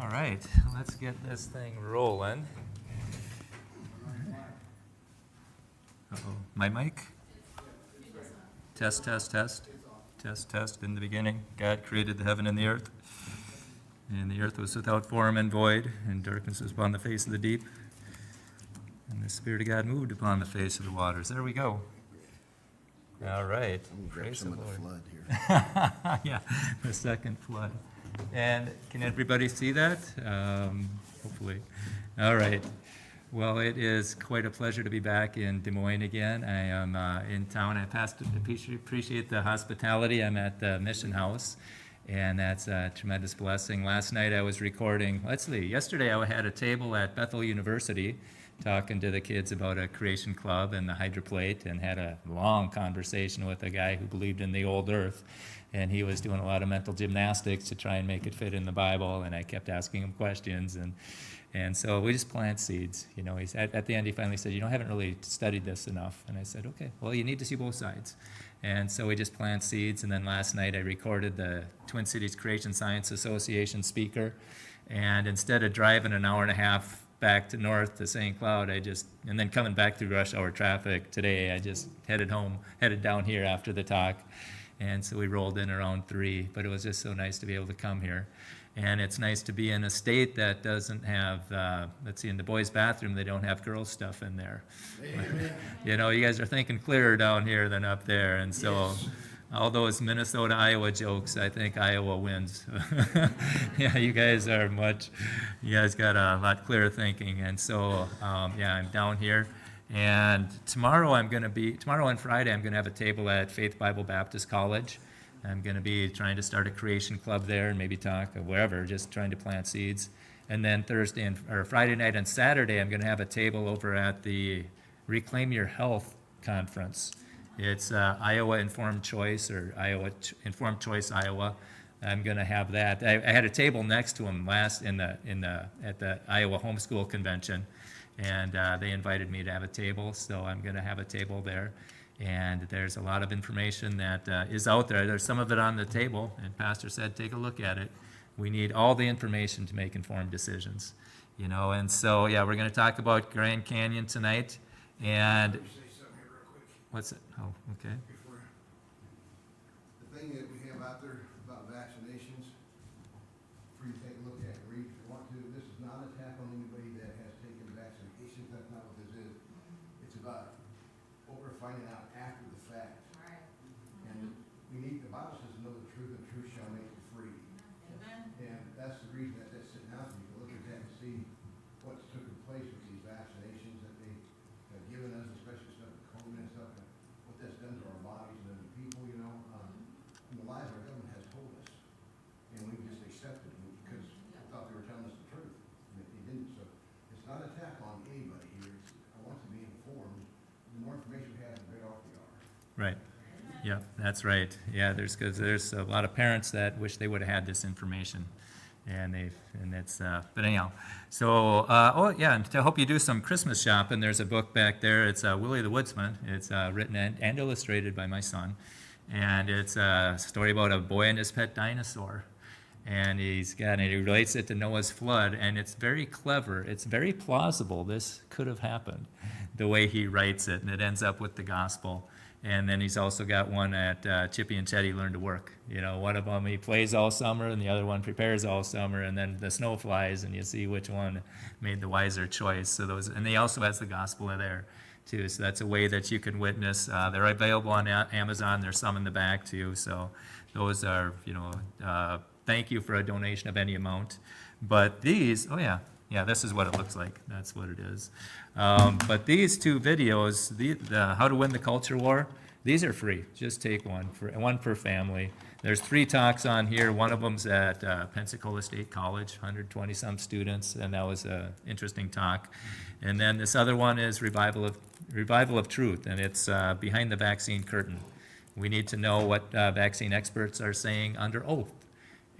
All right, let's get this thing rolling. Uh-oh, my mic? Test, test, test. Test, test. In the beginning, God created the heaven and the earth. And the earth was without form and void, and darkness was upon the face of the deep. And the Spirit of God moved upon the face of the waters. There we go. All right. Praise the Lord. Flood here. Yeah, the second flood. And can everybody see that? Hopefully. All right. Well, it is quite a pleasure to be back in Des Moines again. I am in town. I appreciate the hospitality. I'm at the Mission House, and that's a tremendous blessing. Last night I was recording, yesterday I had a table at Bethel University talking to the kids about a creation club and the hydroplate, and had a long conversation with a guy who believed in the old earth. And he was doing a lot of mental gymnastics to try and make it fit in the Bible, and I kept asking him questions, and so we just plant seeds. You know, at the end he finally said, I haven't really studied this enough. And I said, okay, well, you need to see both sides. And so we just plant seeds, and then last night I recorded the Twin Cities Creation Science Association speaker, and instead of driving an hour and a half back to north to St. Cloud, and then coming back through rush hour traffic today, I just headed down here after the talk. And so we rolled in around 3, but it was just so nice to be able to come here. And it's nice to be in a state that doesn't have, in the boys' bathroom, they don't have girls' stuff in there. You guys are thinking clearer down here than up there. And so all those Minnesota, Iowa jokes, I think Iowa wins. Yeah, you guys got a lot clearer thinking. And so, I'm down here. And tomorrow and Friday, I'm going to have a table at Faith Bible Baptist College. I'm going to be trying to start a creation club there and maybe talk or wherever, just trying to plant seeds. And then Friday night and Saturday, I'm going to have a table over at the Reclaim Your Health conference. It's Iowa Informed Choice, or Informed Choice Iowa. I'm going to have that. I had a table next to him at the Iowa Homeschool Convention. And they invited me to have a table, so I'm going to have a table there. And there's a lot of information that is out there. There's some of it on the table, and Pastor said, take a look at it. We need all the information to make informed decisions, And so, we're going to talk about Grand Canyon tonight. And Let me say something here real quick. what's it? Oh, okay. The thing that we have out there about vaccinations, for you to take a look at and read if you want to, this is not an attack on anybody that has taken vaccinations. That's not what this is. It's about what we're finding out after the fact. Right. And the Bible says, know the truth, and the truth shall make you free. Amen. And that's the reason that that's sitting out there. You can look at that and see what's taken place with these vaccinations that they have given us, especially stuff with COVID and stuff, and what that's done to our bodies and the people, and the lies our government has told us. And we just accepted them because we thought they were telling us the truth. And they didn't. So it's not an attack on anybody here. I want to be informed. The more information we have, the better off we are. Right. Yeah, that's right. Yeah, there's a lot of parents that wish they would have had this information, but anyhow. So, and to help you do some Christmas shopping, there's a book back there. It's Willie the Woodsman. It's written and illustrated by my son, and it's a story about a boy and his pet dinosaur. And he relates it to Noah's flood, and it's very clever. It's very plausible. This could have happened, the way he writes it, and it ends up with the gospel. And then he's also got one at Chippy and Chetty Learn to Work. One of them he plays all summer, and the other one prepares all summer, and then the snow flies, and you see which one made the wiser choice. And he also has the gospel there too. So that's a way that you can witness. They're available on Amazon. There's some in the back too. So those are, thank you for a donation of any amount. But these, this is what it looks like. That's what it is. But these two videos, the How to Win the Culture War, these are free. Just take one per family. There's 3 talks on here. One of them's at Pensacola State College, 120-some students, and that was an interesting talk. And then this other one is Revival of Truth, and it's behind the vaccine curtain. We need to know what vaccine experts are saying under oath.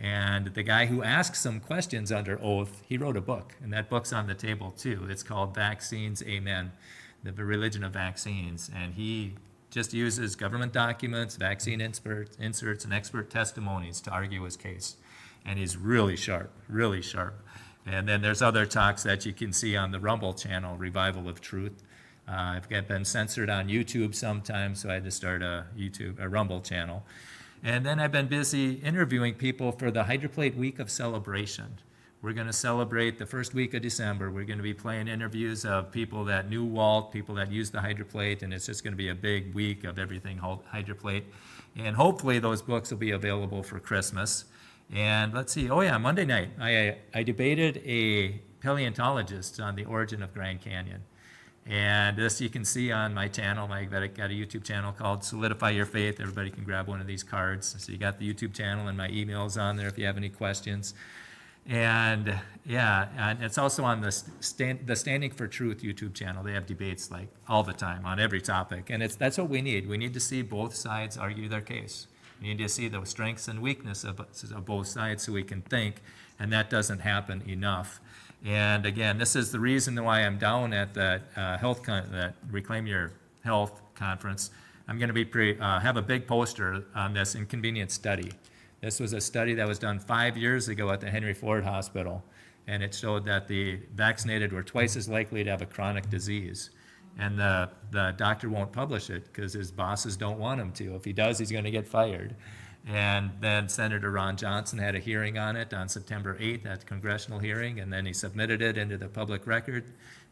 And the guy who asks some questions under oath, he wrote a book, and that book's on the table too. It's called Vaccines, Amen, the Religion of Vaccines. And he just uses government documents, vaccine inserts, and expert testimonies to argue his case. and he's really sharp, really sharp. And then there's other talks that you can see on the Rumble channel, Revival of Truth. I've been censored on YouTube sometimes, so I had to start a Rumble channel. And then I've been busy interviewing people for the Hydroplate Week of Celebration. We're going to celebrate the first week of December. We're going to be playing interviews of people that knew Walt, people that used the Hydroplate, and it's just going to be a big week of everything Hydroplate. And hopefully those books will be available for Christmas. And let's see, oh yeah, Monday night, I debated a paleontologist on the origin of Grand Canyon. And this you can see on my channel. I've got a YouTube channel called Solidify Your Faith. Everybody can grab one of these cards. So you got the YouTube channel and my emails on there if you have any questions. And yeah, and it's also on the Standing for Truth YouTube channel. They have debates like all the time on every topic. And that's what we need. We need to see both sides argue their case. We need to see the strengths and weaknesses of both sides so we can think, and that doesn't happen enough. And again, this is the reason why I'm down at that that Reclaim Your Health conference. I'm going to be have a big poster on this inconvenient study. This was a study that was done 5 years ago at the Henry Ford Hospital, and it showed that the vaccinated were twice as likely to have a chronic disease. And the doctor won't publish it because his bosses don't want him to. If he does, he's going to get fired. And then Senator Ron Johnson had a hearing on it on September 8th at the congressional hearing, and then he submitted it into the public record.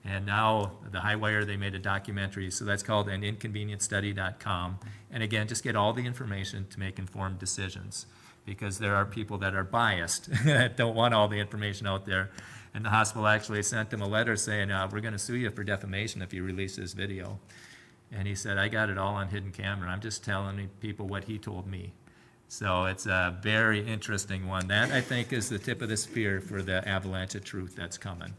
And now the Highwire, they made a documentary, so that's called aninconvenientstudy.com. And again, just get all the information to make informed decisions, because there are people that are biased that don't want all the information out there. And the hospital actually sent him a letter saying, we're going to sue you for defamation if you release this video. And he said, I got it all on hidden camera. I'm just telling people what he told me. So it's a very interesting one. That, I think, is the tip of the spear for the avalanche of truth that's coming.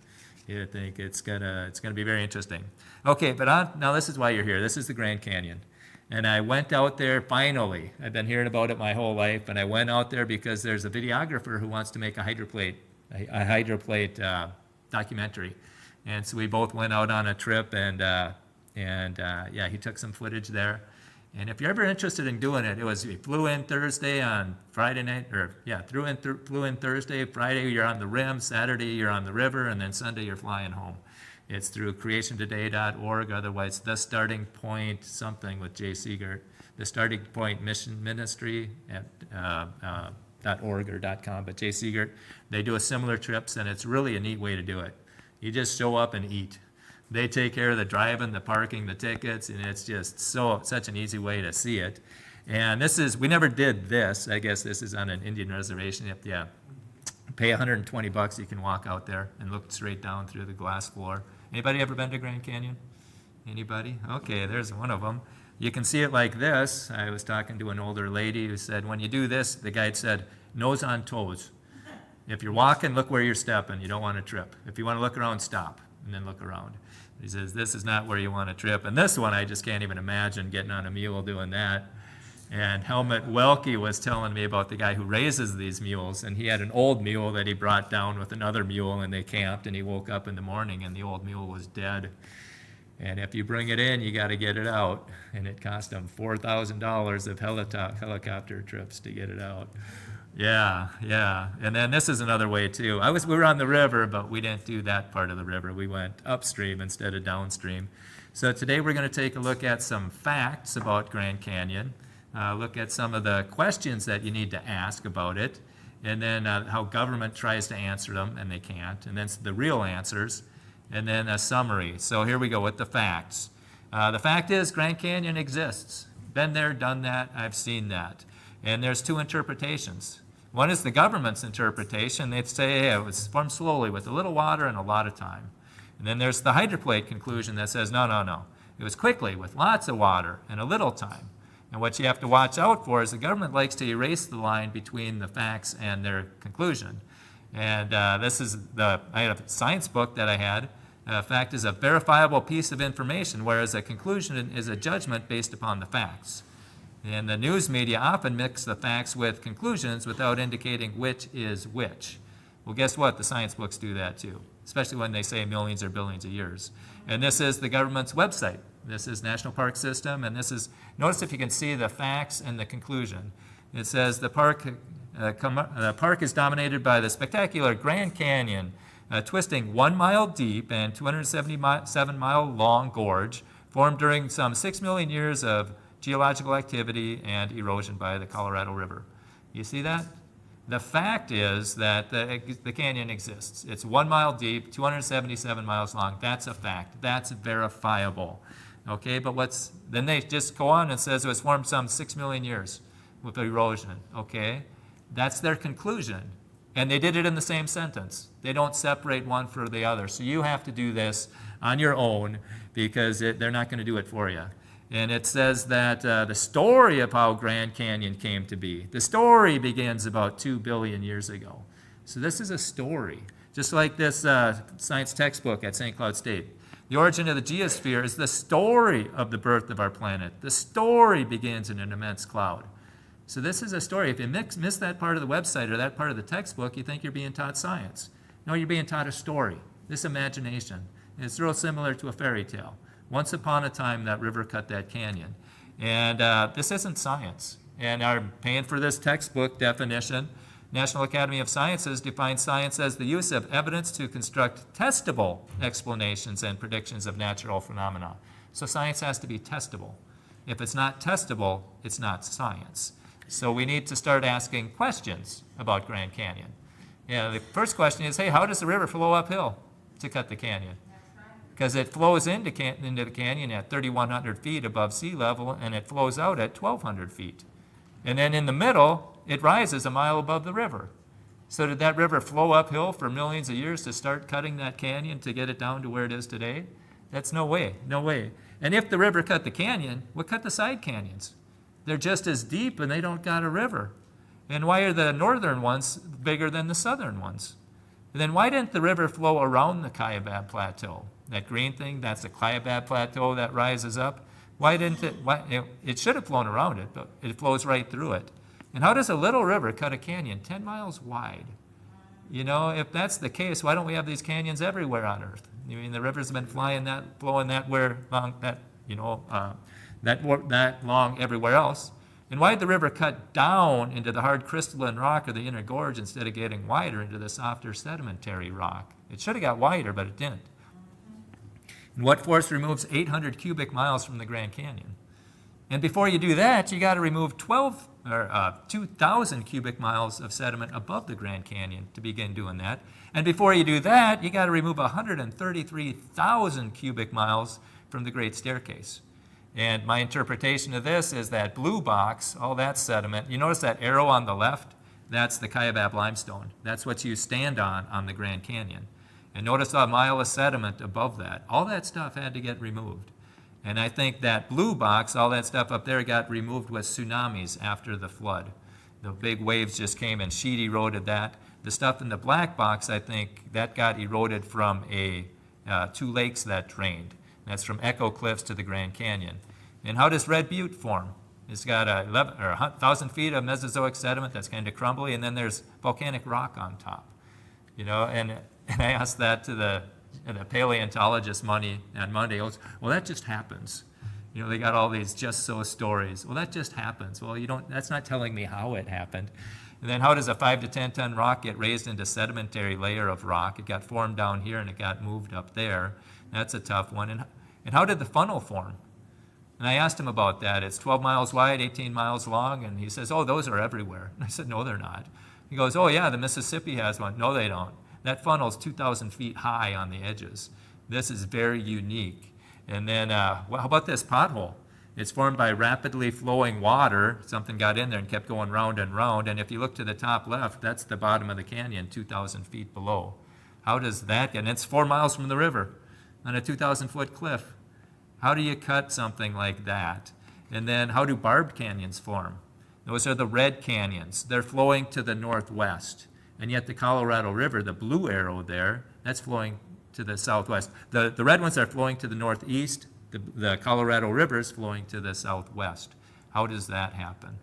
I think it's gonna be very interesting. Okay, but now this is why you're here. This is the Grand Canyon. And I went out there finally. I've been hearing about it my whole life, and I went out there because there's a videographer who wants to make a hydroplate documentary. And so we both went out on a trip, and yeah, he took some footage there. And if you're ever interested in doing it, we flew in Thursday on Friday night, flew in Thursday, Friday you're on the rim, Saturday you're on the river, and then Sunday you're flying home. It's through creationtoday.org, otherwise The Starting Point something with Jay Siegert, The Starting Point Mission Ministry at .org or .com, but Jay Siegert, they do a similar trips, and it's really a neat way to do it. You just show up and eat. They take care of the driving, the parking, the tickets, and it's just such an easy way to see it. And we never did this. I guess this is on an Indian reservation. Yeah, pay $120, you can walk out there and look straight down through the glass floor. Anybody ever been to Grand Canyon? Anybody? Okay, there's one of them. You can see it like this. I was talking to an older lady who said, when you do this, the guide said, nose on toes. If you're walking, look where you're stepping. You don't want to trip. If you want to look around, stop, and then look around. He says, this is not where you want to trip. And this one, I just can't even imagine getting on a mule doing that. And Helmut Welke was telling me about the guy who raises these mules, and he had an old mule that he brought down with another mule, and they camped, and he woke up in the morning, and the old mule was dead. And if you bring it in, you got to get it out. And it cost him $4,000 of helicopter trips to get it out. Yeah. And then this is another way too. We were on the river, but we didn't do that part of the river. We went upstream instead of downstream. So today we're going to take a look at some facts about Grand Canyon, look at some of the questions that you need to ask about it, and then how government tries to answer them and they can't, and then the real answers, and then a summary. So here we go with the facts. The fact is Grand Canyon exists. Been there, done that, I've seen that. And there's two interpretations. One is the government's interpretation. They'd say, hey, it was formed slowly with a little water and a lot of time. And then there's the hydroplate conclusion that says, no. It was quickly with lots of water and a little time. And what you have to watch out for is the government likes to erase the line between the facts and their conclusion. And this is I had a science book that I had. Fact is a verifiable piece of information, whereas a conclusion is a judgment based upon the facts. And the news media often mix the facts with conclusions without indicating which is which. Well, guess what? The science books do that too, especially when they say millions or billions of years. And this is the government's website. This is National Park System, and this is, notice if you can see the facts and the conclusion. It says the park The park is dominated by the spectacular Grand Canyon, twisting 1 mile deep and 277-mile long gorge, formed during some 6 million years of geological activity and erosion by the Colorado River. You see that? The fact is that the canyon exists. It's 1 mile deep, 277 miles long. That's a fact. That's verifiable. Okay, but then they just go on and says it was formed some 6 million years with erosion. Okay, that's their conclusion. And they did it in the same sentence. They don't separate one for the other. So you have to do this on your own because they're not going to do it for you. And it says that the story of how Grand Canyon came to be, the story begins about 2 billion years ago. So this is a story, just like this science textbook at St. Cloud State. The origin of the geosphere is the story of the birth of our planet. The story begins in an immense cloud. So this is a story. If you miss that part of the website or that part of the textbook, you think you're being taught science. No, you're being taught a story, this imagination. And it's real similar to a fairy tale. Once upon a time, that river cut that canyon. And this isn't science. And I'm paying for this textbook definition. National Academy of Sciences defines science as the use of evidence to construct testable explanations and predictions of natural phenomena. So science has to be testable. If it's not testable, it's not science. So we need to start asking questions about Grand Canyon. The first question is, hey, how does the river flow uphill to cut the canyon? Because it flows into the canyon at 3,100 feet above sea level, and it flows out at 1,200 feet. And then in the middle, it rises a mile above the river. So did that river flow uphill for millions of years to start cutting that canyon to get it down to where it is today? That's no way, no way. And if the river cut the canyon, what cut the side canyons? They're just as deep and they don't got a river. And why are the northern ones bigger than the southern ones? And then why didn't the river flow around the Kaibab Plateau? That green thing, that's the Kaibab Plateau that rises up. Why didn't it? It should have flown around it, but it flows right through it. And how does a little river cut a canyon 10 miles wide? You know, if that's the case, why don't we have these canyons everywhere on Earth? I mean, the river's been flowing that long everywhere else. And why did the river cut down into the hard crystalline rock of the inner gorge instead of getting wider into the softer sedimentary rock? It should have got wider, but it didn't. And what force removes 800 cubic miles from the Grand Canyon? And before you do that, you got to remove 2,000 cubic miles of sediment above the Grand Canyon to begin doing that. And before you do that, you got to remove 133,000 cubic miles from the Great Staircase. And my interpretation of this is that blue box, all that sediment, you notice that arrow on the left? That's the Kaibab limestone. That's what you stand on the Grand Canyon. And notice a mile of sediment above that. All that stuff had to get removed. And I think that blue box, all that stuff up there got removed with tsunamis after the flood. The big waves just came and sheet eroded that. The stuff in the black box, I think, that got eroded from two lakes that drained. That's from Echo Cliffs to the Grand Canyon. And how does Red Butte form? It's got 1,000 feet of Mesozoic sediment that's kind of crumbly, and then there's volcanic rock on top. You know, and I asked that to the paleontologist on Monday. He goes, well, that just happens. You know, they got all these just so stories. Well, that just happens. Well, that's not telling me how it happened. And then how does a 5 to 10 ton rock get raised into sedimentary layer of rock? It got formed down here and it got moved up there. That's a tough one. And how did the funnel form? And I asked him about that. It's 12 miles wide, 18 miles long. And he says, oh, those are everywhere. And I said, no, they're not. He goes, oh, yeah, the Mississippi has one. No, they don't. That funnel's 2,000 feet high on the edges. This is very unique. And then, well, how about this pothole? It's formed by rapidly flowing water. Something got in there and kept going round and round. And if you look to the top left, that's the bottom of the canyon, 2,000 feet below. How does that get? And it's 4 miles from the river on a 2,000-foot cliff. How do you cut something like that? And then how do barbed canyons form? Those are the red canyons. They're flowing to the northwest. And yet the Colorado River, the blue arrow there, that's flowing to the southwest. The red ones are flowing to the northeast. The Colorado River is flowing to the southwest. How does that happen?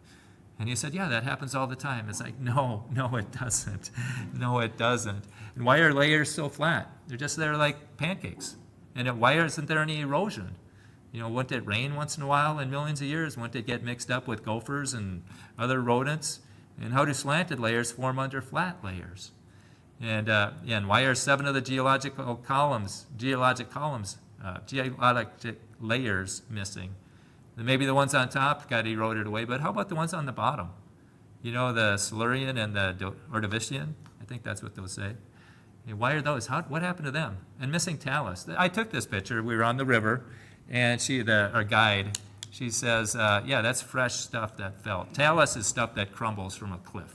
And he said, yeah, that happens all the time. It's like, no, it doesn't. No, it doesn't. And why are layers so flat? They're just there like pancakes. And why isn't there any erosion? You know, wouldn't it rain once in a while in millions of years? Wouldn't it get mixed up with gophers and other rodents? And how do slanted layers form under flat layers? And why are 7 of the geologic layers missing? Maybe the ones on top got eroded away, but how about the ones on the bottom? You know, the Silurian and the Ordovician? I think that's what they'll say. And why are those? What happened to them? And missing talus. I took this picture. We were on the river, and our guide, she says, yeah, that's fresh stuff that fell. Talus is stuff that crumbles from a cliff.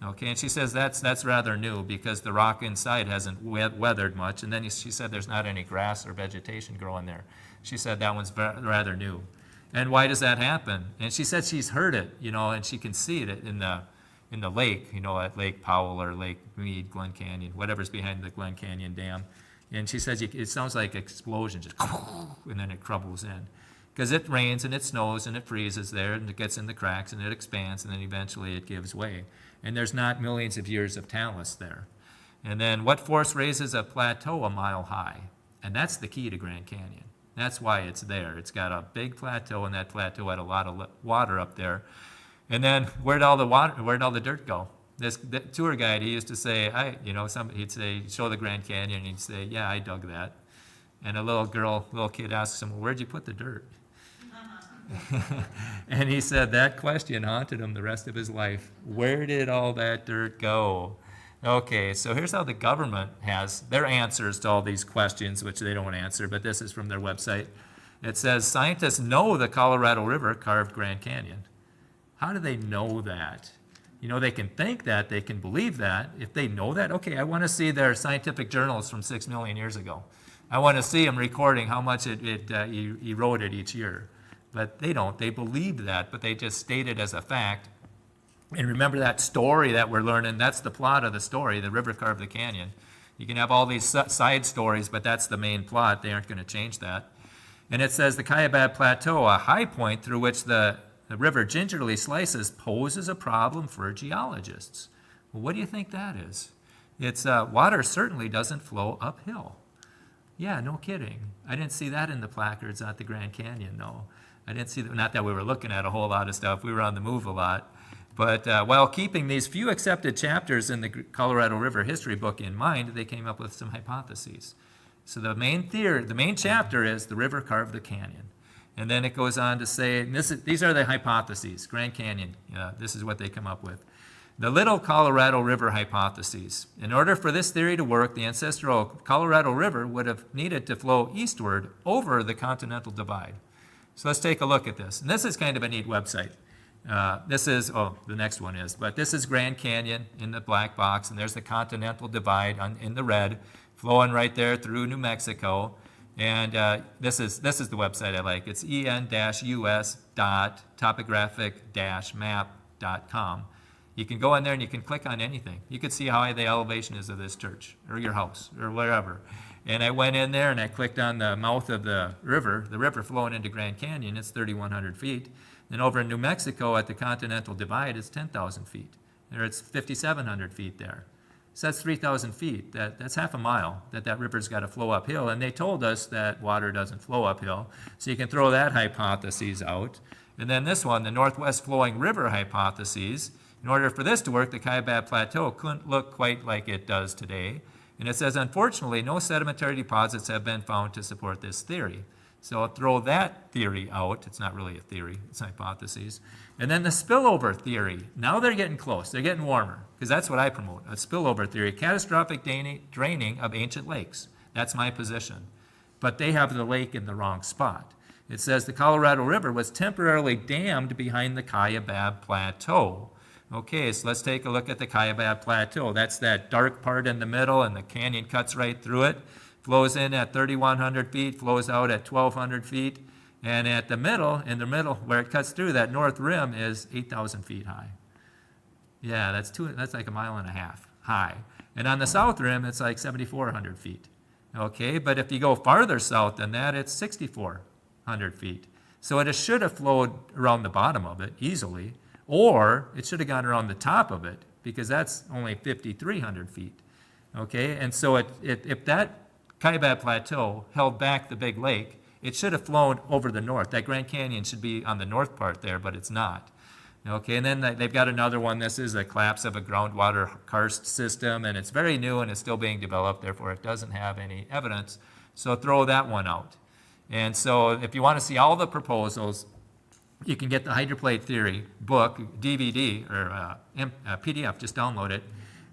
Okay, and she says that's rather new because the rock inside hasn't weathered much. And then she said there's not any grass or vegetation growing there. She said that one's rather new. And why does that happen? And she said she's heard it, you know, and she can see it in the lake, you know, at Lake Powell or Lake Mead, Glen Canyon, whatever's behind the Glen Canyon Dam. And she says it sounds like explosion, just and then it crumbles in. Because it rains and it snows and it freezes there and it gets in the cracks and it expands and then eventually it gives way. And there's not millions of years of talus there. And then what force raises a plateau a mile high? And that's the key to Grand Canyon. That's why it's there. It's got a big plateau, and that plateau had a lot of water up there. And then where'd all the dirt go? The tour guide, he used to say, he'd say, show the Grand Canyon, and he'd say, yeah, I dug that. And a little kid asks him, well, where'd you put the dirt? And he said that question haunted him the rest of his life. Where did all that dirt go? Okay, so here's how the government has their answers to all these questions, which they don't answer, but this is from their website. It says, scientists know the Colorado River carved Grand Canyon. How do they know that? You know, they can think that, they can believe that. If they know that, okay, I want to see their scientific journals from 6 million years ago. I want to see them recording how much it eroded each year. But they don't. They believe that, but they just state it as a fact. And remember that story that we're learning, that's the plot of the story, the river carved the canyon. You can have all these side stories, but that's the main plot. They aren't going to change that. And it says the Kaibab Plateau, a high point through which the river gingerly slices, poses a problem for geologists. Well, what do you think that is? It's water certainly doesn't flow uphill. Yeah, no kidding. I didn't see that in the placards at the Grand Canyon, no. I didn't see that, not that we were looking at a whole lot of stuff. We were on the move a lot. But while keeping these few accepted chapters in the Colorado River history book in mind, they came up with some hypotheses. So the main chapter is the river carved the canyon. And then it goes on to say, these are the hypotheses, Grand Canyon, this is what they come up with. The Little Colorado River hypotheses. In order for this theory to work, the ancestral Colorado River would have needed to flow eastward over the Continental Divide. So let's take a look at this. And this is kind of a neat website. The next one is, but this is Grand Canyon in the black box, and there's the Continental Divide in the red, flowing right there through New Mexico. And this is the website I like. It's en-us.topographic-map.com. You can go in there and you can click on anything. You can see how high the elevation is of this church or your house or wherever. And I went in there and I clicked on the mouth of the river flowing into Grand Canyon. It's 3,100 feet. And over in New Mexico at the Continental Divide, it's 10,000 feet. There it's 5,700 feet there. So that's 3,000 feet. That's half a mile that river's got to flow uphill. And they told us that water doesn't flow uphill. So you can throw that hypothesis out. And then this one, the northwest flowing river hypothesis. In order for this to work, the Kaibab Plateau couldn't look quite like it does today. And it says, unfortunately, no sedimentary deposits have been found to support this theory. So I'll throw that theory out. It's not really a theory, it's hypotheses. And then the spillover theory. Now they're getting close. They're getting warmer, because that's what I promote, a spillover theory, catastrophic draining of ancient lakes. That's my position. But they have the lake in the wrong spot. It says the Colorado River was temporarily dammed behind the Kaibab Plateau. Okay, so let's take a look at the Kaibab Plateau. That's that dark part in the middle, and the canyon cuts right through it. Flows in at 3,100 feet, flows out at 1,200 feet. And in the middle, where it cuts through, that north rim is 8,000 feet high. Yeah, that's like a mile and a half high. And on the south rim, it's like 7,400 feet. Okay, but if you go farther south than that, it's 6,400 feet. So it should have flowed around the bottom of it easily, or it should have gone around the top of it, because that's only 5,300 feet. Okay, and so if that Kaibab Plateau held back the big lake, it should have flown over the north. That Grand Canyon should be on the north part there, but it's not. Okay, and then they've got another one. This is a collapse of a groundwater karst system, and it's very new and it's still being developed, therefore it doesn't have any evidence. So throw that one out. And so if you want to see all the proposals, you can get the hydroplate theory book, DVD, or PDF, just download it.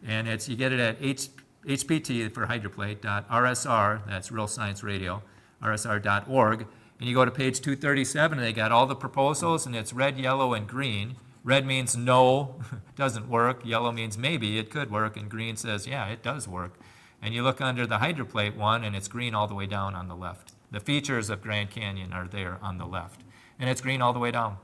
And you get it at HPT for hydroplate.rsr, that's Real Science Radio, rsr.org. And you go to page 237, and they got all the proposals, and it's red, yellow, and green. Red means no, doesn't work. Yellow means maybe it could work, and green says, yeah, it does work. And you look under the hydroplate one, and it's green all the way down on the left. The features of Grand Canyon are there on the left, and it's green all the way down.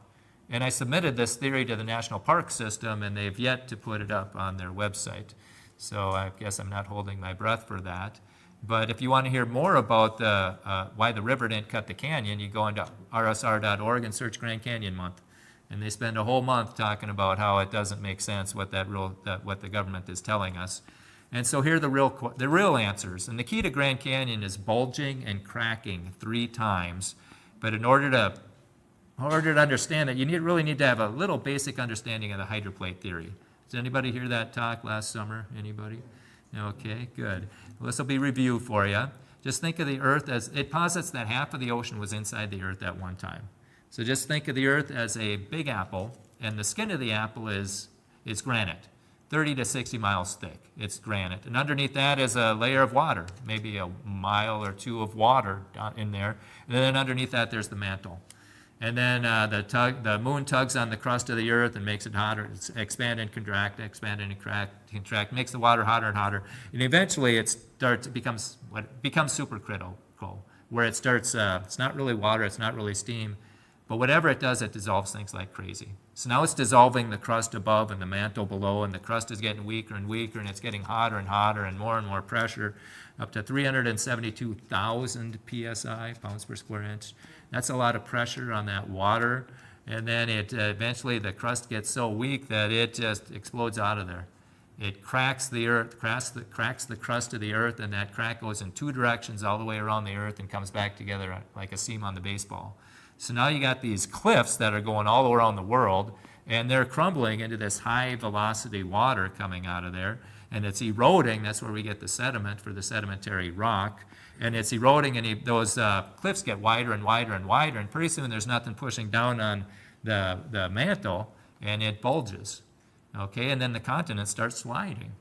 And I submitted this theory to the National Park System, and they've yet to put it up on their website. So I guess I'm not holding my breath for that. But if you want to hear more about why the river didn't cut the canyon, you go into rsr.org and search Grand Canyon Month. And they spend a whole month talking about how it doesn't make sense what the government is telling us. And so here are the real answers. And the key to Grand Canyon is bulging and cracking 3 times. But in order to understand that, you really need to have a little basic understanding of the hydroplate theory. Did anybody hear that talk last summer? Anybody? Okay, good. Well, this will be review for you. Just think of the Earth as, it posits that half of the ocean was inside the Earth at one time. So just think of the Earth as a big apple, and the skin of the apple is granite, 30 to 60 miles thick. It's granite. And underneath that is a layer of water, maybe a mile or 2 of water in there. And then underneath that, there's the mantle. And then the moon tugs on the crust of the Earth and makes it hotter. It's expand and contract, contract, makes the water hotter and hotter. And eventually it becomes supercritical, where it starts, it's not really water, it's not really steam, but whatever it does, it dissolves things like crazy. So now it's dissolving the crust above and the mantle below, and the crust is getting weaker and weaker, and it's getting hotter and hotter and more pressure, up to 372,000 psi, pounds per square inch. That's a lot of pressure on that water, and then eventually the crust gets so weak that it just explodes out of there. It cracks the Earth, cracks the crust of the Earth, and that crack goes in 2 directions all the way around the Earth and comes back together like a seam on the baseball. So now you got these cliffs that are going all around the world, and they're crumbling into this high velocity water coming out of there, and it's eroding. That's where we get the sediment for the sedimentary rock. And it's eroding, and those cliffs get wider and wider and wider, and pretty soon there's nothing pushing down on the mantle, and it bulges. Okay, and then the continents start sliding.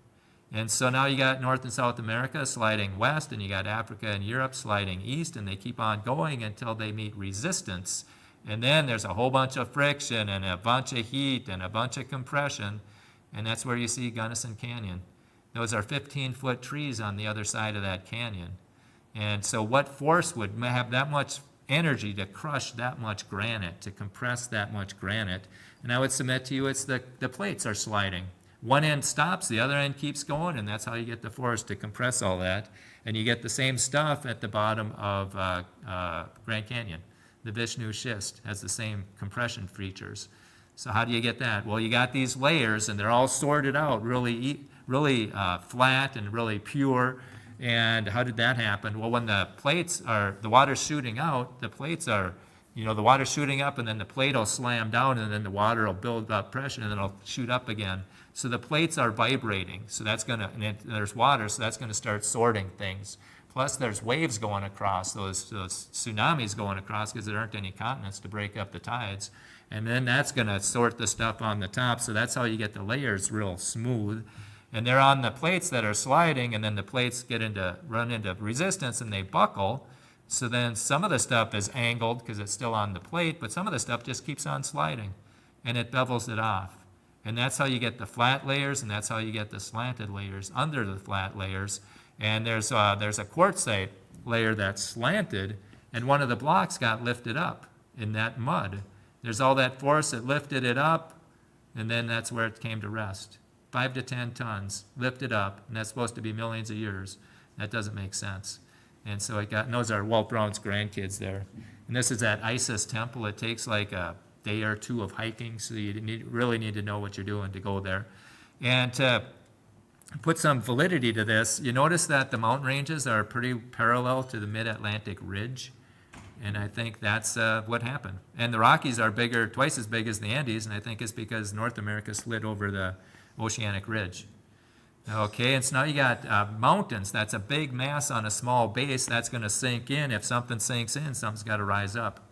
And so now you got North and South America sliding west, and you got Africa and Europe sliding east, and they keep on going until they meet resistance. And then there's a whole bunch of friction and a bunch of heat and a bunch of compression, and that's where you see Gunnison Canyon. Those are 15-foot trees on the other side of that canyon. And so what force would have that much energy to crush that much granite, to compress that much granite? And I would submit to you it's the plates are sliding. One end stops, the other end keeps going, and that's how you get the force to compress all that. And you get the same stuff at the bottom of Grand Canyon. The Vishnu schist has the same compression features. So how do you get that? Well, you got these layers, and they're all sorted out really flat and really pure. And how did that happen? Well, when the water's shooting out, the plates are, the water's shooting up, and then the plate will slam down, and then the water will build up pressure, and then it'll shoot up again. So the plates are vibrating. So that's and there's water, so that's gonna start sorting things. Plus there's waves going across, those tsunamis going across, because there aren't any continents to break up the tides. And then that's gonna sort the stuff on the top, so that's how you get the layers real smooth. And they're on the plates that are sliding, and then the plates run into resistance, and they buckle. So then some of the stuff is angled because it's still on the plate, but some of the stuff just keeps on sliding, and it bevels it off. And that's how you get the flat layers, and that's how you get the slanted layers under the flat layers. And there's a quartzite layer that's slanted, and one of the blocks got lifted up in that mud. There's all that force that lifted it up, and then that's where it came to rest. 5 to 10 tons lifted up, and that's supposed to be millions of years. That doesn't make sense. And so and those are Walt Brown's grandkids there. And this is that Isis temple. It takes like a day or 2 of hiking, so you really need to know what you're doing to go there. And to put some validity to this, you notice that the mountain ranges are pretty parallel to the mid-Atlantic ridge. And I think that's what happened. And the Rockies are bigger, twice as big as the Andes, and I think it's because North America slid over the oceanic ridge. Okay, and so now you got mountains. That's a big mass on a small base. That's going to sink in. If something sinks in, something's got to rise up.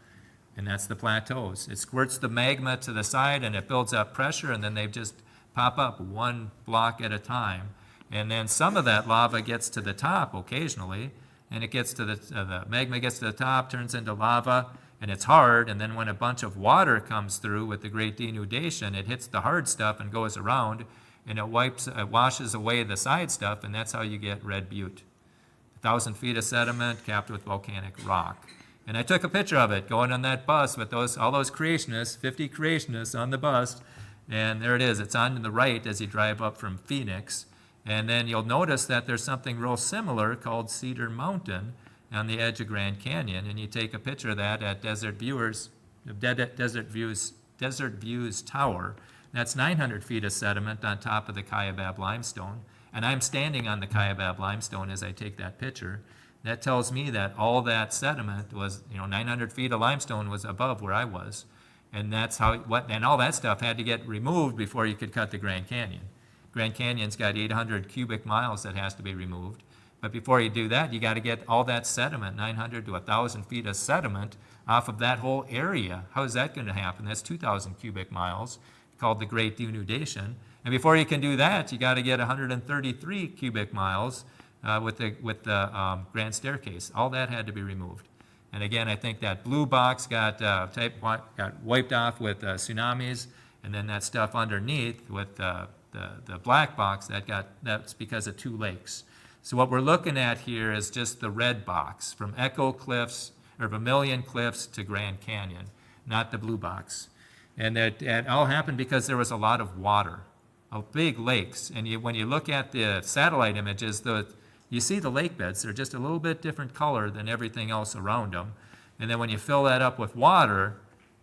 And that's the plateaus. It squirts the magma to the side, and it builds up pressure, and then they just pop up one block at a time. And then some of that lava gets to the top occasionally, and it gets to the magma gets to the top, turns into lava, and it's hard, and then when a bunch of water comes through with the great denudation, it hits the hard stuff and goes around, and it washes away the side stuff, and that's how you get Red Butte. 1,000 feet of sediment capped with volcanic rock. And I took a picture of it going on that bus with all those creationists, 50 creationists on the bus, and there it is. It's on the right as you drive up from Phoenix. And then you'll notice that there's something real similar called Cedar Mountain on the edge of Grand Canyon, and you take a picture of that at Desert Views Tower. That's 900 feet of sediment on top of the Kaibab limestone, and I'm standing on the Kaibab limestone as I take that picture. That tells me that all that sediment was, 900 feet of limestone was above where I was, and that's and all that stuff had to get removed before you could cut the Grand Canyon. Grand Canyon's got 800 cubic miles that has to be removed. But before you do that, you got to get all that sediment, 900 to 1,000 feet of sediment, off of that whole area. How is that going to happen? That's 2,000 cubic miles, called the Great Denudation. And before you can do that, you got to get 133 cubic miles with the Grand Staircase. All that had to be removed. And again, I think that blue box got wiped off with tsunamis, and then that stuff underneath with the black box, that's because of two lakes. So what we're looking at here is just the red box from Echo Cliffs, or Vermilion Cliffs to Grand Canyon, not the blue box. And that all happened because there was a lot of water, big lakes. And when you look at the satellite images, you see the lake beds. They're just a little bit different color than everything else around them. And then when you fill that up with water,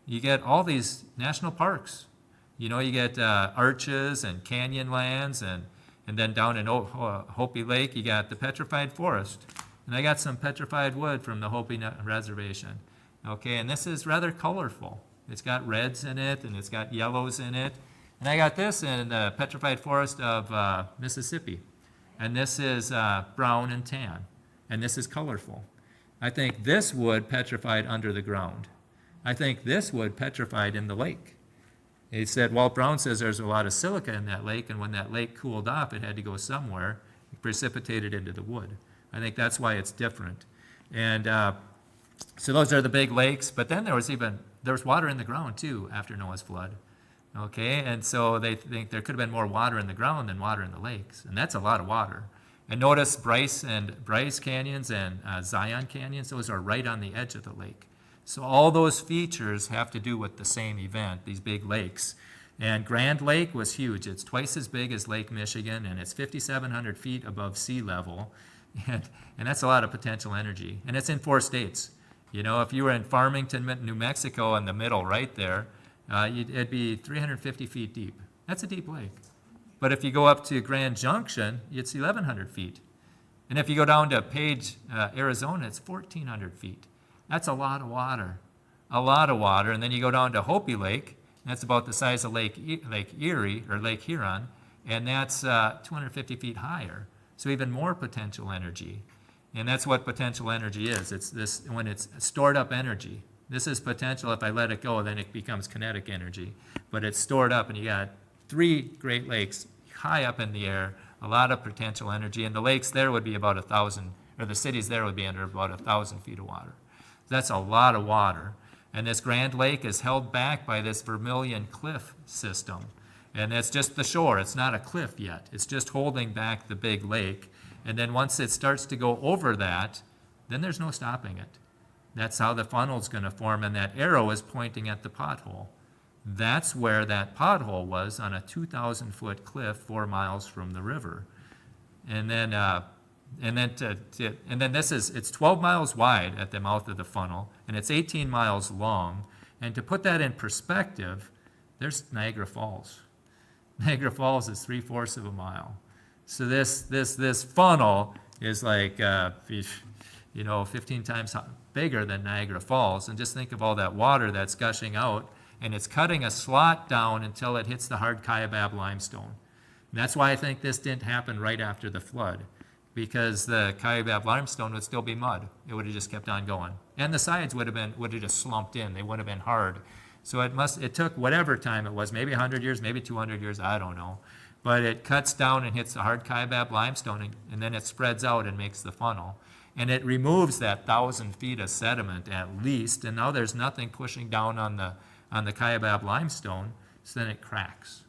you get all these national parks. You get arches and canyon lands, and then down in Hopi Lake, you got the petrified forest. And I got some petrified wood from the Hopi Reservation. Okay, and this is rather colorful. It's got reds in it, and it's got yellows in it. And I got this in the petrified forest of Mississippi. And this is brown and tan. And this is colorful. I think this wood petrified under the ground. I think this wood petrified in the lake. He said, Walt Brown says there's a lot of silica in that lake, and when that lake cooled off, it had to go somewhere, precipitated into the wood. I think that's why it's different. And so those are the big lakes, but then there was water in the ground too after Noah's flood. Okay, and so they think there could have been more water in the ground than water in the lakes, and that's a lot of water. And notice Bryce Canyons and Zion Canyons, those are right on the edge of the lake. So all those features have to do with the same event, these big lakes. And Grand Lake was huge. It's twice as big as Lake Michigan, and it's 5,700 feet above sea level. And that's a lot of potential energy. And it's in 4 states. If you were in Farmington, New Mexico, in the middle right there, it'd be 350 feet deep. That's a deep lake. But if you go up to Grand Junction, it's 1,100 feet. And if you go down to Page, Arizona, it's 1,400 feet. That's a lot of water. And then you go down to Hopi Lake, and that's about the size of Lake Erie, or Lake Huron, and that's 250 feet higher. So even more potential energy. And that's what potential energy is. It's this, when it's stored up energy. This is potential. If I let it go, then it becomes kinetic energy. But it's stored up, and you got 3 Great Lakes high up in the air, a lot of potential energy. And the lakes there would be about 1,000, or the cities there would be under about 1,000 feet of water. That's a lot of water. And this Grand Lake is held back by this Vermilion Cliff system. And it's just the shore. It's not a cliff yet. It's just holding back the big lake. And then once it starts to go over that, then there's no stopping it. That's how the funnel's going to form, and that arrow is pointing at the pothole. That's where that pothole was, on a 2,000-foot cliff 4 miles from the river. And then it's 12 miles wide at the mouth of the funnel, and it's 18 miles long. And to put that in perspective, there's Niagara Falls. Niagara Falls is 3/4 of a mile. So this funnel is like, 15 times bigger than Niagara Falls. And just think of all that water that's gushing out, and it's cutting a slot down until it hits the hard Kaibab limestone. And that's why I think this didn't happen right after the flood, because the Kaibab limestone would still be mud. It would have just kept on going. And the sides would have just slumped in. They would have been hard. So it took whatever time it was, maybe 100 years, maybe 200 years, I don't know. But it cuts down and hits the hard Kaibab limestone, and then it spreads out and makes the funnel. And it removes that 1,000 feet of sediment at least, and now there's nothing pushing down on the Kaibab limestone, so then it cracks.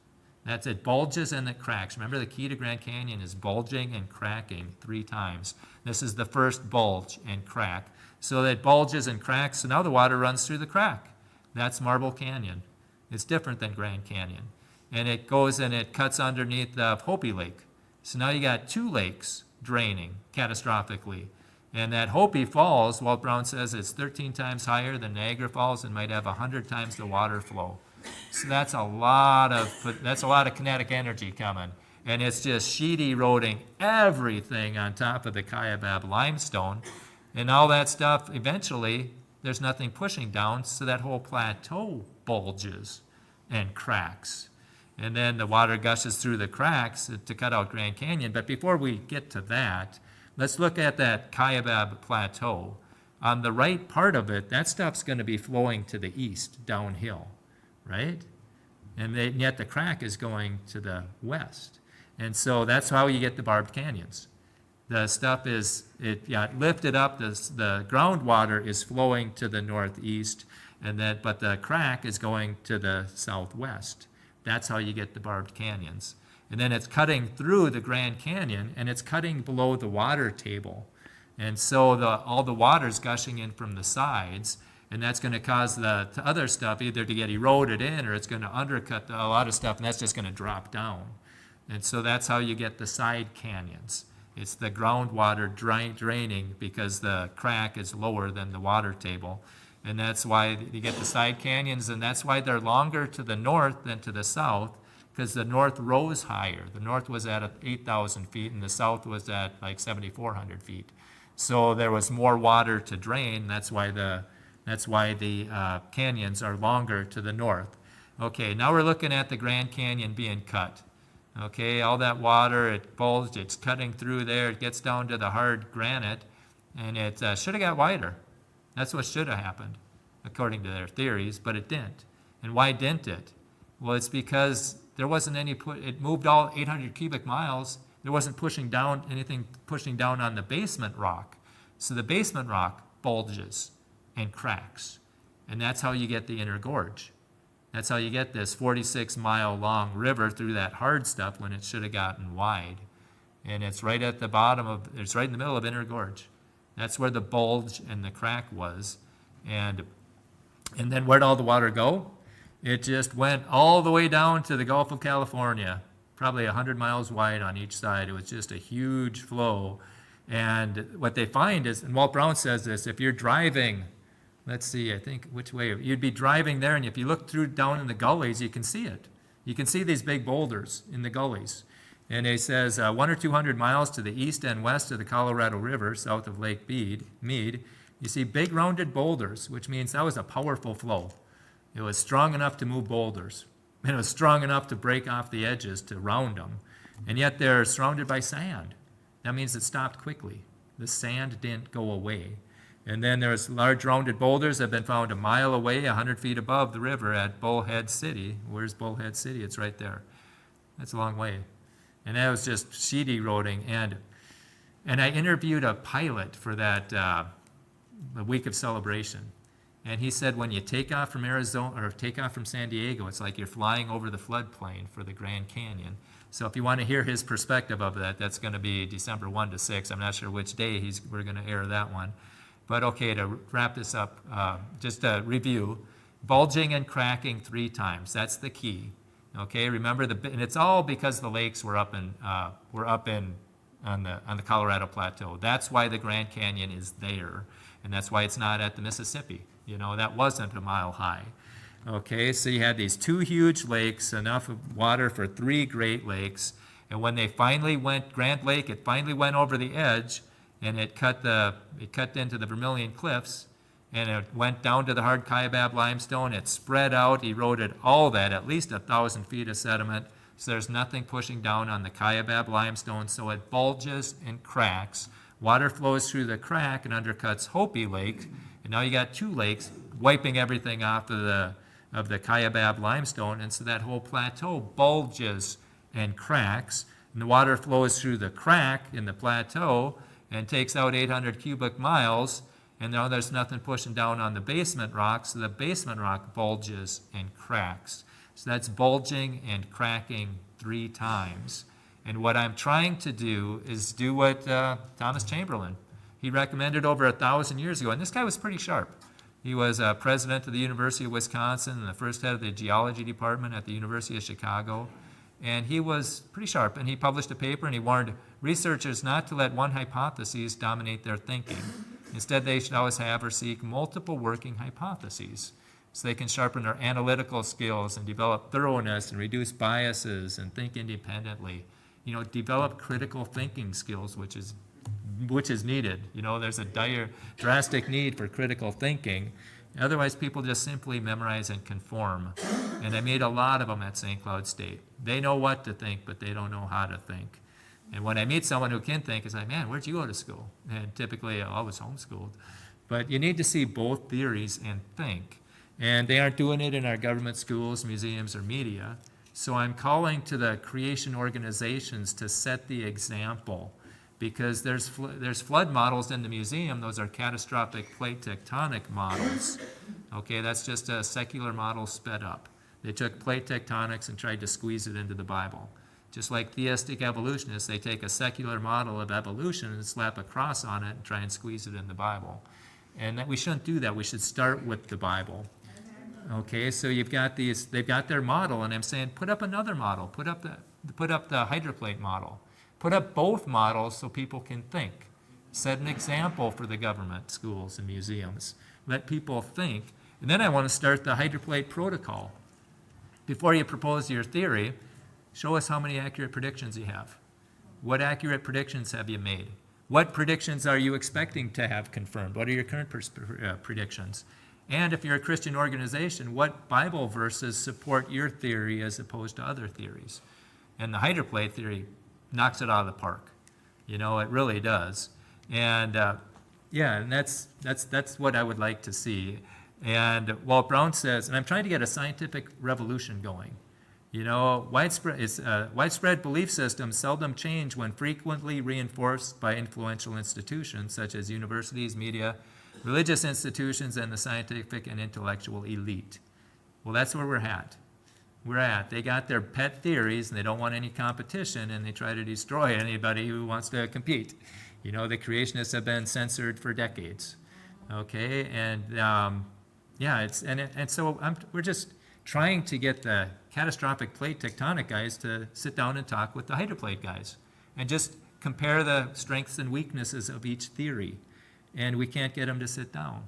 It bulges and it cracks. Remember, the key to Grand Canyon is bulging and cracking 3 times. This is the first bulge and crack. So it bulges and cracks, so now the water runs through the crack. That's Marble Canyon. It's different than Grand Canyon. And it goes and it cuts underneath the Hopi Lake. So now you got 2 lakes draining catastrophically. And that Hopi Falls, Walt Brown says, is 13 times higher than Niagara Falls and might have 100 times the water flow. So that's a lot of kinetic energy coming. And it's just sheet eroding everything on top of the Kaibab limestone. And all that stuff, eventually, there's nothing pushing down, so that whole plateau bulges and cracks. And then the water gushes through the cracks to cut out Grand Canyon. But before we get to that, let's look at that Kaibab Plateau. On the right part of it, that stuff's going to be flowing to the east, downhill, right? And yet the crack is going to the west. And so that's how you get the barbed canyons. The stuff it lifted up, the groundwater is flowing to the northeast, but the crack is going to the southwest. That's how you get the barbed canyons. And then it's cutting through the Grand Canyon, and it's cutting below the water table. And so all the water's gushing in from the sides, and that's going to cause the other stuff either to get eroded in, or it's going to undercut a lot of stuff, and that's just going to drop down. And so that's how you get the side canyons. It's the groundwater draining because the crack is lower than the water table. And that's why you get the side canyons, and that's why they're longer to the north than to the south, because the north rose higher. The north was at 8,000 feet, and the south was at like 7,400 feet. So there was more water to drain. That's why the canyons are longer to the north. Okay, now we're looking at the Grand Canyon being cut. Okay, all that water, it bulged, it's cutting through there, it gets down to the hard granite, and it should have got wider. That's what should have happened, according to their theories, but it didn't. And why didn't it? Well, it's because there wasn't it moved all 800 cubic miles, there wasn't anything pushing down on the basement rock. So the basement rock bulges and cracks, and that's how you get the inner gorge. That's how you get this 46-mile-long river through that hard stuff when it should have gotten wide. And it's right at the it's right in the middle of Inner Gorge. That's where the bulge and the crack was. And then where'd all the water go? It just went all the way down to the Gulf of California, probably 100 miles wide on each side. It was just a huge flow. And what they find is, and Walt Brown says this, if you're driving, let's see, I think which way, you'd be driving there, and if you look down in the gullies, you can see it. You can see these big boulders in the gullies. And he says 100 or 200 miles to the east and west of the Colorado River, south of Lake Mead, you see big rounded boulders, which means that was a powerful flow. It was strong enough to move boulders, and it was strong enough to break off the edges to round them. And yet they're surrounded by sand. That means it stopped quickly. The sand didn't go away. And then there's large rounded boulders that have been found a mile away, 100 feet above the river at Bullhead City. Where's Bullhead City? It's right there. That's a long way. And that was just sheet eroding. And I interviewed a pilot for that the week of celebration. And he said when you take off from Arizona or take off from San Diego, it's like you're flying over the floodplain for the Grand Canyon. So if you want to hear his perspective of that, that's going to be December 1 to 6. I'm not sure which day we're going to air that one. But okay, to wrap this up, just a review. Bulging and cracking 3 times. That's the key. Okay, remember and it's all because the lakes were up on the Colorado Plateau. That's why the Grand Canyon is there, and that's why it's not at the Mississippi. That wasn't a mile high. Okay, so you had these 2 huge lakes, enough of water for 3 great lakes, and when they finally went, Grand Lake, it finally went over the edge, and it cut into the Vermilion Cliffs, and it went down to the hard Kaibab limestone. It spread out, eroded all that, at least 1,000 feet of sediment. So there's nothing pushing down on the Kaibab limestone, so it bulges and cracks. Water flows through the crack and undercuts Hopi Lake, and now you got two lakes wiping everything off of the Kaibab limestone, and so that whole plateau bulges and cracks, and the water flows through the crack in the plateau and takes out 800 cubic miles, and now there's nothing pushing down on the basement rock, so the basement rock bulges and cracks. So that's bulging and cracking 3 times. And what I'm trying to do is do what Thomas Chamberlain, he recommended over 1,000 years ago, and this guy was pretty sharp. He was president of the University of Wisconsin and the first head of the geology department at the University of Chicago. And he was pretty sharp, and he published a paper, and he warned researchers not to let one hypothesis dominate their thinking. Instead, they should always have or seek multiple working hypotheses, so they can sharpen their analytical skills and develop thoroughness and reduce biases and think independently. You know, develop critical thinking skills, which is needed. You know, there's a drastic need for critical thinking. Otherwise, people just simply memorize and conform. And I made a lot of them at St. Cloud State. They know what to think, but they don't know how to think. And when I meet someone who can think, it's like, man, where'd you go to school? And typically, I was homeschooled. But you need to see both theories and think. And they aren't doing it in our government schools, museums, or media. So I'm calling to the creation organizations to set the example, because there's flood models in the museum. Those are catastrophic plate tectonic models. Okay, that's just a secular model sped up. They took plate tectonics and tried to squeeze it into the Bible. Just like theistic evolutionists, they take a secular model of evolution and slap a cross on it and try and squeeze it in the Bible. And that we shouldn't do that. We should start with the Bible. Okay, so you've got these, they've got their model, and I'm saying put up another model, put up the hydroplate model. Put up both models so people can think. Set an example for the government, schools, and museums. Let people think. And then I want to start the hydroplate protocol. Before you propose your theory, show us how many accurate predictions you have. What accurate predictions have you made? What predictions are you expecting to have confirmed? What are your current predictions? And if you're a Christian organization, what Bible verses support your theory as opposed to other theories? And the hydroplate theory knocks it out of the park. You know, it really does. And and that's what I would like to see. And Walt Brown says, and I'm trying to get a scientific revolution going. You know, widespread belief systems seldom change when frequently reinforced by influential institutions such as universities, media, religious institutions, and the scientific and intellectual elite. Well, that's where we're at. They got their pet theories, and they don't want any competition, and they try to destroy anybody who wants to compete. You know, the creationists have been censored for decades. Okay, and we're just trying to get the catastrophic plate tectonic guys to sit down and talk with the hydroplate guys, and just compare the strengths and weaknesses of each theory. And we can't get them to sit down.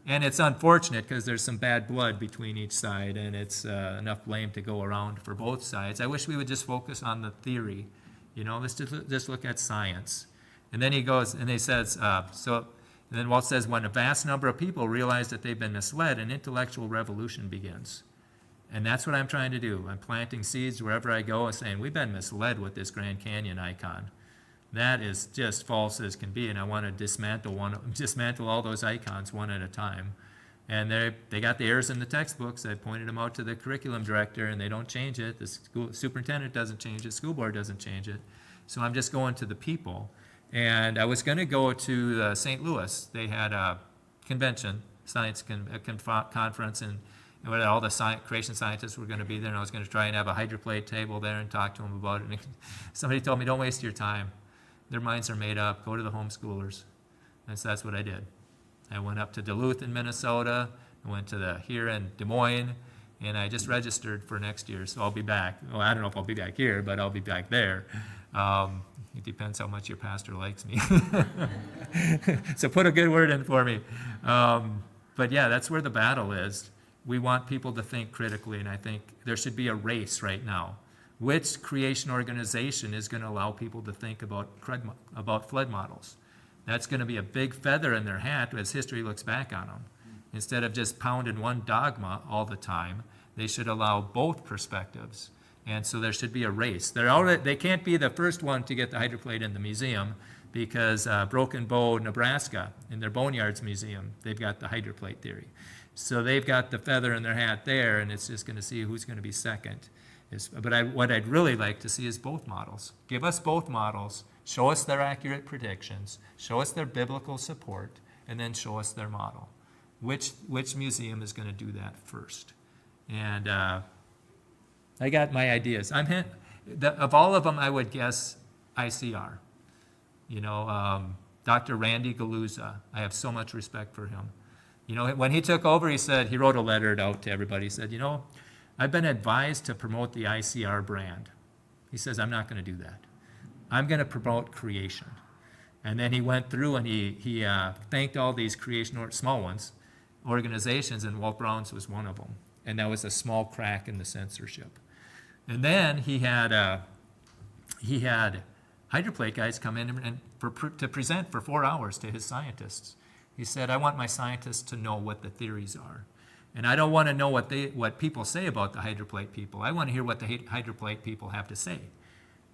And it's unfortunate because there's some bad blood between each side, and it's enough blame to go around for both sides. I wish we would just focus on the theory. You know, let's just look at science. And then he goes, and he says, and then Walt says, when a vast number of people realize that they've been misled, an intellectual revolution begins. And that's what I'm trying to do. I'm planting seeds wherever I go and saying, we've been misled with this Grand Canyon icon. That is just false as can be, and I want to dismantle all those icons one at a time. And they got the errors in the textbooks. I pointed them out to the curriculum director, and they don't change it. The school superintendent doesn't change it. School board doesn't change it. So I'm just going to the people. And I was going to go to St. Louis. They had a convention, science conference, and all the creation scientists were going to be there. And I was going to try and have a hydroplate table there and talk to them about it. And somebody told me, don't waste your time. Their minds are made up. Go to the homeschoolers. And so that's what I did. I went up to Duluth in Minnesota. I went to here in Des Moines, and I just registered for next year. So I'll be back. Well, I don't know if I'll be back here, but I'll be back there. It depends how much your pastor likes me. So put a good word in for me. But yeah, that's where the battle is. We want people to think critically, and I think there should be a race right now. Which creation organization is going to allow people to think about flood models? That's going to be a big feather in their hat as history looks back on them. Instead of just pounding one dogma all the time, they should allow both perspectives. And so there should be a race. They can't be the first one to get the hydroplate in the museum because Broken Bow, Nebraska, in their Boneyards Museum, they've got the hydroplate theory. So they've got the feather in their hat there, and it's just going to see who's going to be second. But what I'd really like to see is both models. Give us both models, show us their accurate predictions, show us their biblical support, and then show us their model. Which museum is going to do that first? And I got my ideas. Of all of them, I would guess ICR. You know, Dr. Randy Galuza, I have so much respect for him. You know, when he took over, he wrote a letter out to everybody. He said, you know, I've been advised to promote the ICR brand. He says, I'm not going to do that. I'm going to promote creation. And then he went through and he thanked all these creation, small ones, organizations, and Walt Brown's was one of them. And that was a small crack in the censorship. And then he had hydroplate guys come in to present for 4 hours to his scientists. He said, I want my scientists to know what the theories are. And I don't want to know what people say about the hydroplate people. I want to hear what the hydroplate people have to say.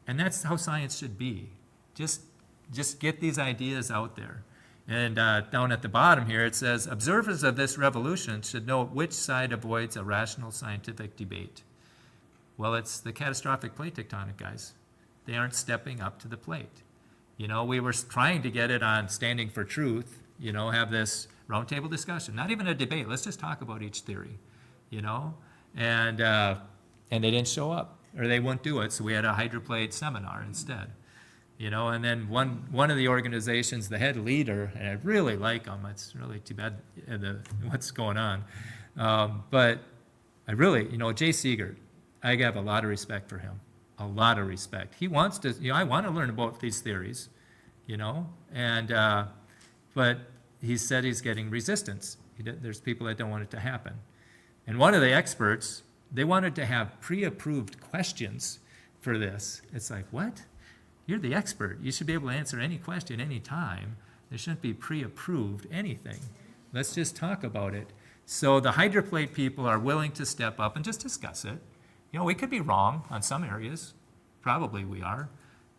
And that's how science should be. Just get these ideas out there. And down at the bottom here, it says, observers of this revolution should know which side avoids a rational scientific debate. Well, it's the catastrophic plate tectonic guys. They aren't stepping up to the plate. You know, we were trying to get it on Standing for Truth, you know, have this roundtable discussion, not even a debate. Let's just talk about each theory, you know, and they didn't show up, or they wouldn't do it. So we had a hydroplate seminar instead, you know. And then one of the organizations, the head leader, and I really like him. It's really too bad what's going on, but I really, you know, Jay Siegert, I have a lot of respect for him, a lot of respect. He wants to, you know, I want to learn about these theories, you know, and but he said he's getting resistance. There's people that don't want it to happen. And one of the experts, they wanted to have pre-approved questions for this. It's like, what? You're the expert. You should be able to answer any question any time. There shouldn't be pre-approved anything. Let's just talk about it. So the hydroplate people are willing to step up and just discuss it. You know, we could be wrong on some areas. Probably we are.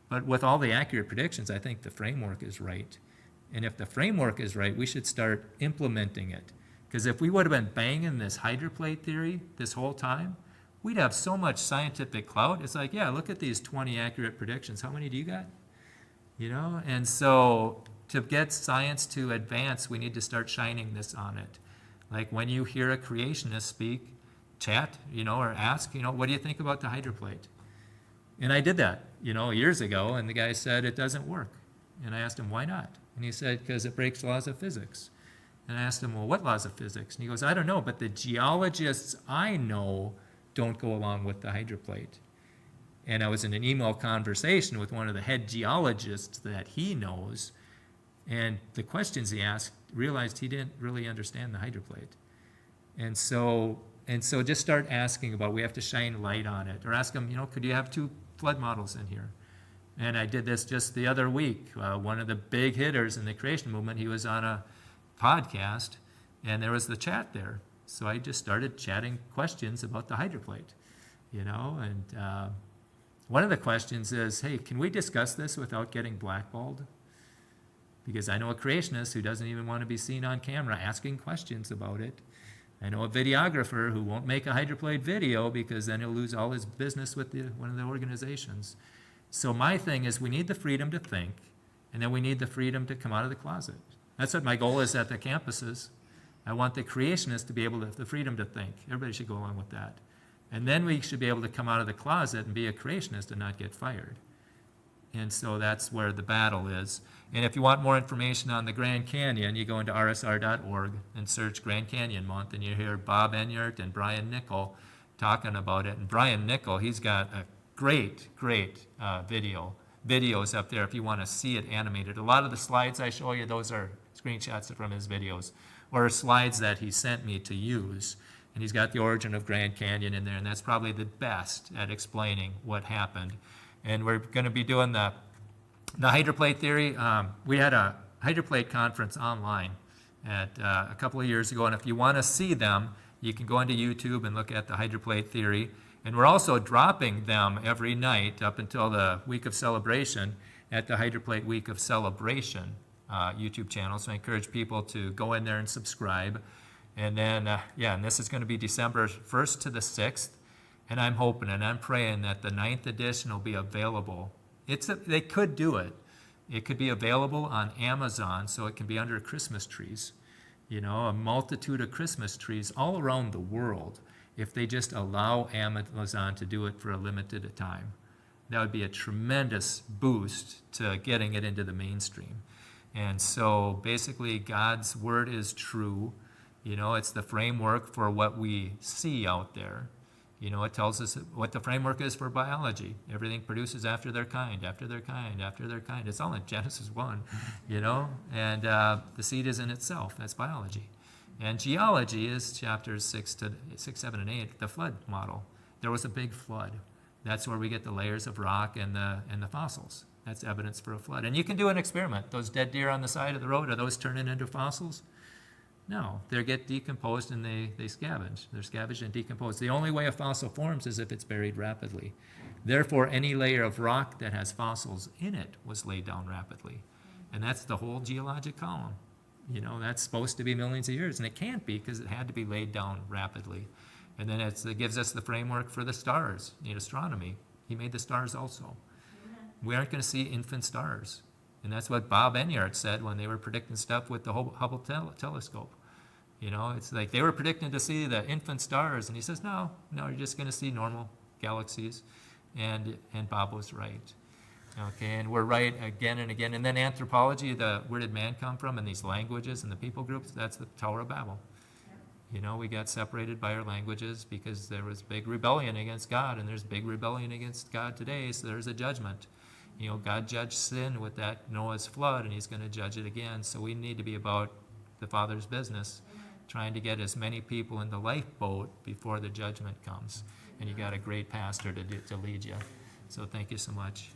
But with all the accurate predictions, I think the framework is right. And if the framework is right, we should start implementing it. Because if we would have been banging this hydroplate theory this whole time, we'd have so much scientific clout. It's like, yeah, look at these 20 accurate predictions. How many do you got? You know, and so to get science to advance, we need to start shining this on it. Like when you hear a creationist speak, chat, you know, or ask, you know, what do you think about the hydroplate? And I did that, you know, years ago, and the guy said it doesn't work. And I asked him, why not? And he said, because it breaks laws of physics. And I asked him, well, what laws of physics? And he goes, I don't know, but the geologists I know don't go along with the hydroplate. And I was in an email conversation with one of the head geologists that he knows, and the questions he asked, realized he didn't really understand the hydroplate. And so just start asking about, we have to shine light on it. Or ask him, you know, could you have 2 flood models in here? And I did this just the other week. One of the big hitters in the creation movement, he was on a podcast, and there was the chat there. So I just started chatting questions about the hydroplate, you know. And one of the questions is, hey, can we discuss this without getting blackballed? Because I know a creationist who doesn't even want to be seen on camera asking questions about it. I know a videographer who won't make a hydroplate video because then he'll lose all his business with one of the organizations. So my thing is, we need the freedom to think, and then we need the freedom to come out of the closet. That's what my goal is at the campuses. I want the creationists to be able to have the freedom to think. Everybody should go along with that. And then we should be able to come out of the closet and be a creationist and not get fired. And so that's where the battle is. And if you want more information on the Grand Canyon, you go into rsr.org and search Grand Canyon Month, and you hear Bob Enyart and Brian Nickel talking about it. And Brian Nickel, he's got a great videos up there if you want to see it animated. A lot of the slides I show you, those are screenshots from his videos, or slides that he sent me to use. And he's got the origin of Grand Canyon in there, and that's probably the best at explaining what happened. And we're going to be doing the hydroplate theory. We had a hydroplate conference online at a couple of years ago, and if you want to see them, you can go into YouTube and look at the hydroplate theory. And we're also dropping them every night up until the week of celebration at the Hydroplate Week of Celebration YouTube channel. So I encourage people to go in there and subscribe. And then, and this is going to be December 1st to the 6th. And I'm hoping and I'm praying that the 9th edition will be available. They could do it. It could be available on Amazon, so it can be under Christmas trees. You know, a multitude of Christmas trees all around the world, if they just allow Amazon to do it for a limited time. That would be a tremendous boost to getting it into the mainstream. And so basically God's word is true. You know, it's the framework for what we see out there. You know, it tells us what the framework is for biology. Everything produces after their kind, after their kind, after their kind. It's all in Genesis 1, you know, and the seed is in itself. That's biology. And geology is chapters 6, 7, and 8, the flood model. There was a big flood. That's where we get the layers of rock and the fossils. That's evidence for a flood. And you can do an experiment. Those dead deer on the side of the road, are those turning into fossils? No, they get decomposed and they scavenge. They're scavenged and decomposed. The only way a fossil forms is if it's buried rapidly. Therefore, any layer of rock that has fossils in it was laid down rapidly. And that's the whole geologic column. You know, that's supposed to be millions of years, and it can't be because it had to be laid down rapidly. And then it gives us the framework for the stars in astronomy. He made the stars also. We aren't going to see infant stars. And that's what Bob Enyart said when they were predicting stuff with the Hubble telescope. You know, it's like they were predicting to see the infant stars, and he says, no, you're just going to see normal galaxies. And Bob was right. Okay, and we're right again and again. And then anthropology, where did man come from, and these languages and the people groups, that's the Tower of Babel. You know, we got separated by our languages because there was big rebellion against God, and there's big rebellion against God today, so there's a judgment. You know, God judged sin with that Noah's flood, and he's going to judge it again. So we need to be about the Father's business, trying to get as many people in the lifeboat before the judgment comes. And you got a great pastor to lead you. So thank you so much.